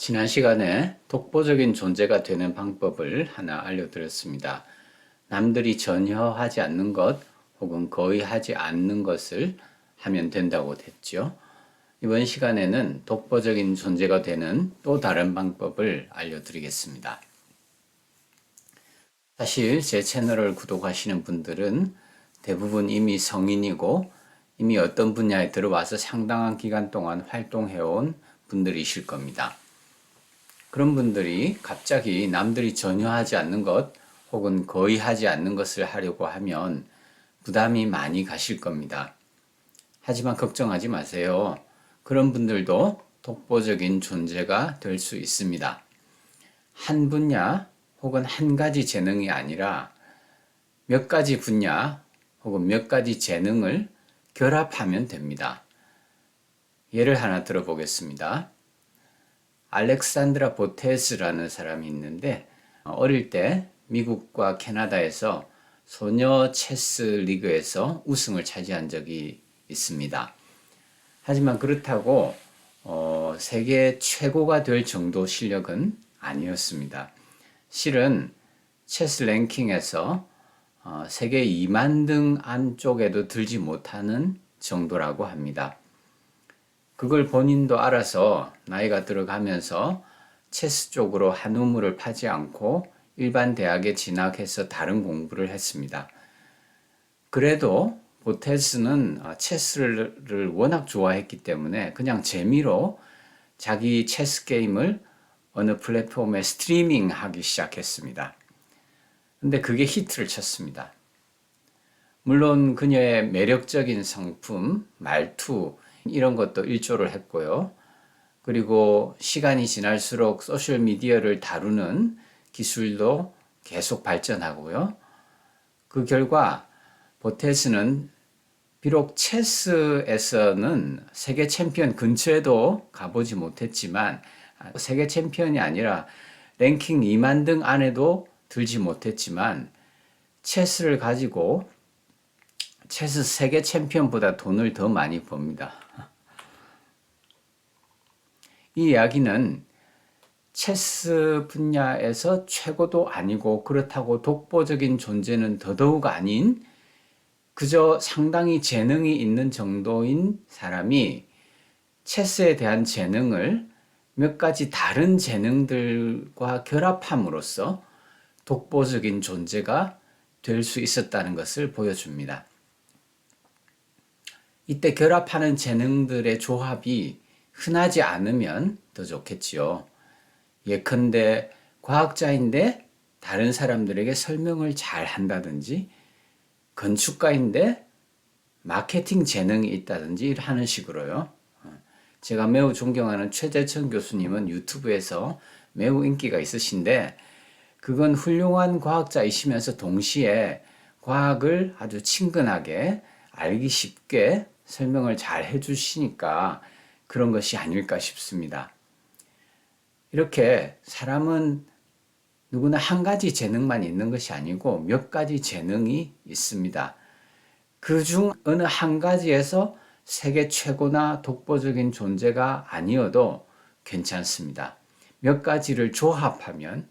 지난 시간에 독보적인 존재가 되는 방법을 하나 알려드렸습니다. 남들이 전혀 하지 않는 것 혹은 거의 하지 않는 것을 하면 된다고 했죠. 이번 시간에는 독보적인 존재가 되는 또 다른 방법을 알려드리겠습니다. 사실 제 채널을 구독하시는 분들은 대부분 이미 성인이고 이미 어떤 분야에 들어와서 상당한 기간 동안 활동해온 분들이실 겁니다. 그런 분들이 갑자기 남들이 전혀 하지 않는 것 혹은 거의 하지 않는 것을 하려고 하면 부담이 많이 가실 겁니다. 하지만 걱정하지 마세요. 그런 분들도 독보적인 존재가 될 수 있습니다. 한 분야 혹은 한 가지 재능이 아니라 몇 가지 분야 혹은 몇 가지 재능을 결합하면 됩니다. 예를 하나 들어보겠습니다. 알렉산드라 보테스라는 사람이 있는데 어릴 때 미국과 캐나다에서 소녀 체스 리그에서 우승을 차지한 적이 있습니다. 하지만 그렇다고 세계 최고가 될 정도 실력은 아니었습니다. 실은 체스 랭킹에서 세계 2만 등 안쪽에도 들지 못하는 정도라고 합니다. 그걸 본인도 알아서 나이가 들어가면서 체스 쪽으로 한 우물을 파지 않고 일반 대학에 진학해서 다른 공부를 했습니다. 그래도 보테스는 체스를 워낙 좋아했기 때문에 그냥 재미로 자기 체스 게임을 어느 플랫폼에 스트리밍 하기 시작했습니다. 근데 그게 히트를 쳤습니다. 물론 그녀의 매력적인 성품, 말투 이런 것도 일조를 했고요. 그리고 시간이 지날수록 소셜미디어를 다루는 기술도 계속 발전하고요. 그 결과 보테스는 비록 체스에서는 세계 챔피언 근처에도 가보지 못했지만 세계 챔피언이 아니라 랭킹 2만 등 안에도 들지 못했지만 체스를 가지고 체스 세계 챔피언보다 돈을 더 많이 법니다. 이 이야기는 체스 분야에서 최고도 아니고 그렇다고 독보적인 존재는 더더욱 아닌 그저 상당히 재능이 있는 정도인 사람이 체스에 대한 재능을 몇 가지 다른 재능들과 결합함으로써 독보적인 존재가 될 수 있었다는 것을 보여줍니다. 이때 결합하는 재능들의 조합이 흔하지 않으면 더 좋겠지요. 예컨대 과학자인데 다른 사람들에게 설명을 잘 한다든지 건축가인데 마케팅 재능이 있다든지 하는 식으로요. 제가 매우 존경하는 최재천 교수님은 유튜브에서 매우 인기가 있으신데 그건 훌륭한 과학자이시면서 동시에 과학을 아주 친근하게 알기 쉽게 설명을 잘 해주시니까 그런 것이 아닐까 싶습니다. 이렇게 사람은 누구나 한 가지 재능만 있는 것이 아니고 몇 가지 재능이 있습니다. 그중 어느 한 가지에서 세계 최고나 독보적인 존재가 아니어도 괜찮습니다. 몇 가지를 조합하면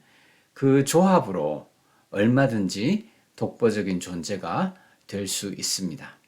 그 조합으로 얼마든지 독보적인 존재가 될 수 있습니다.